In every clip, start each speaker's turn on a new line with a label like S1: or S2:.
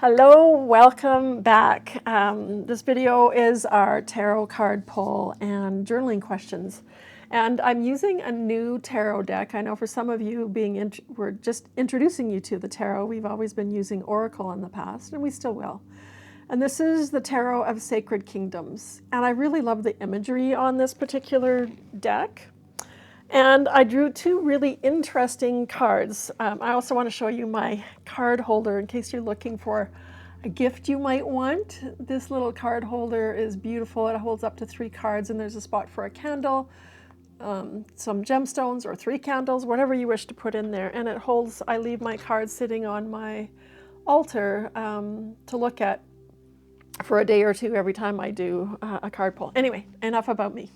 S1: Hello, welcome back. This video is our tarot card pull and journaling questions. And I'm using a new tarot deck. I know for some of you we're just introducing you to the tarot. We've always been using Oracle in the past, and we still will. And this is the Tarot of Sacred Kingdoms. And I really love the imagery on this particular deck. And I drew two really interesting cards. I also want to show you my card holder in case you're looking for a gift you might want. This little card holder is beautiful. It holds up to 3 cards, and there's a spot for a candle, some gemstones or 3 candles, whatever you wish to put in there. And it holds, I leave my cards sitting on my altar to look at for a day or two every time I do a card pull. Anyway, enough about me.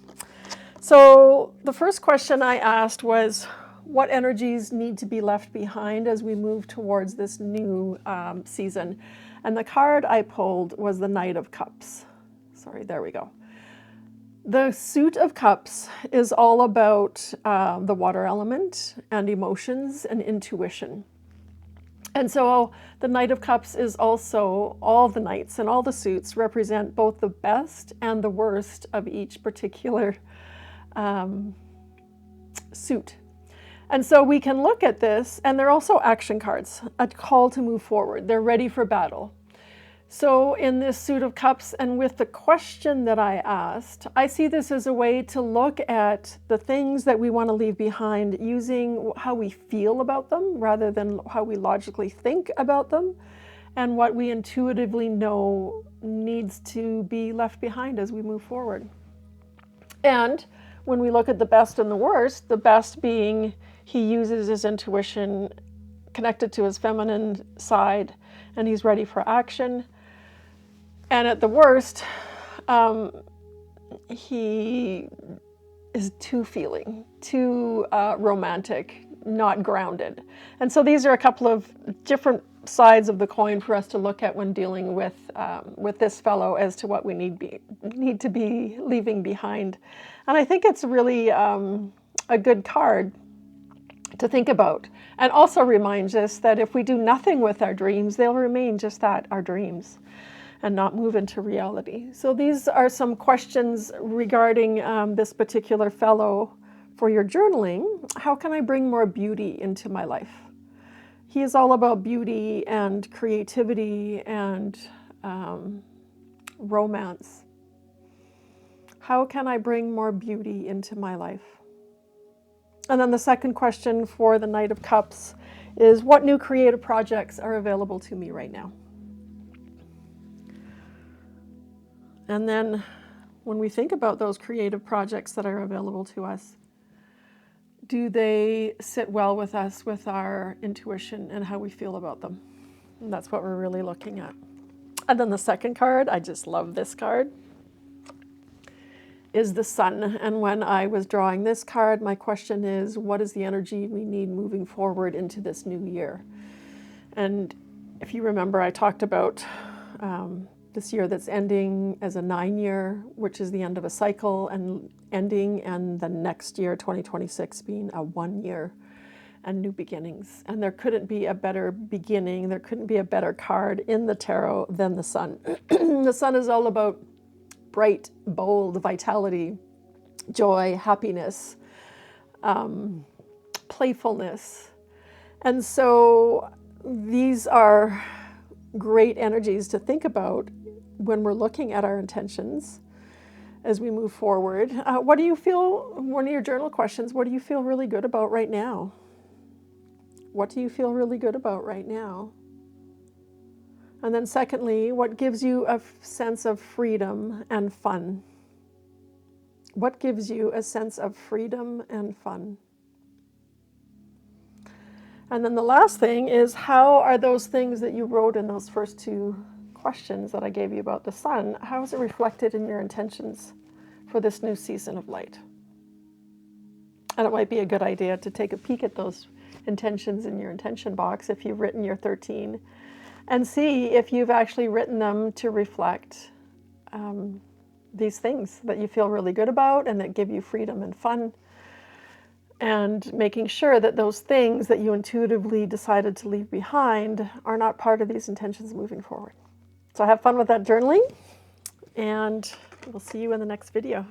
S1: So the first question I asked was, what energies need to be left behind as we move towards this new season? And the card I pulled was the Knight of Cups. Sorry, there we go. The Suit of Cups is all about the water element and emotions and intuition. And so the Knight of Cups is also, all the knights and all the suits represent both the best and the worst of each particular suit. And so we can look at this, and they're also action cards, a call to move forward. They're ready for battle. So in this Suit of Cups, and with the question that I asked, I see this as a way to look at the things that we want to leave behind using how we feel about them rather than how we logically think about them, and what we intuitively know needs to be left behind as we move forward. And when we look at the best and the worst, the best being he uses his intuition connected to his feminine side, and he's ready for action. And at the worst, he is too feeling, too romantic, not grounded. And so these are a couple of different sides of the coin for us to look at when dealing with this fellow as to what we need to be leaving behind. And I think it's really a good card to think about, and also reminds us that if we do nothing with our dreams, they'll remain just that, our dreams, and not move into reality. So these are some questions regarding this particular fellow for your journaling. How can I bring more beauty into my life? He is all about beauty and creativity and romance. How can I bring more beauty into my life? And then the second question for the Knight of Cups is, what new creative projects are available to me right now? And then when we think about those creative projects that are available to us, do they sit well with us, with our intuition and how we feel about them? And that's what we're really looking at. And then the second card, I just love this card, is the Sun. And when I was drawing this card, my question is, what is the energy we need moving forward into this new year? And if you remember, I talked about this year that's ending as a 9-year, which is the end of a cycle and ending, and the next year, 2026, being a 1-year and new beginnings. And there couldn't be a better beginning, there couldn't be a better card in the tarot than the Sun. The Sun is all about bright, bold vitality, joy, happiness, playfulness. And so these are great energies to think about when we're looking at our intentions as we move forward. What do you feel, one of your journal questions, what do you feel really good about right now? What do you feel really good about right now? And then secondly, what gives you a sense of freedom and fun? What gives you a sense of freedom and fun? And then the last thing is, how are those things that you wrote in those first 2 questions that I gave you about the Sun, how is it reflected in your intentions for this new season of light? And it might be a good idea to take a peek at those intentions in your intention box if you've written your 13, and see if you've actually written them to reflect these things that you feel really good about and that give you freedom and fun. and making sure that those things that you intuitively decided to leave behind are not part of these intentions moving forward. So have fun with that journaling, and we'll see you in the next video.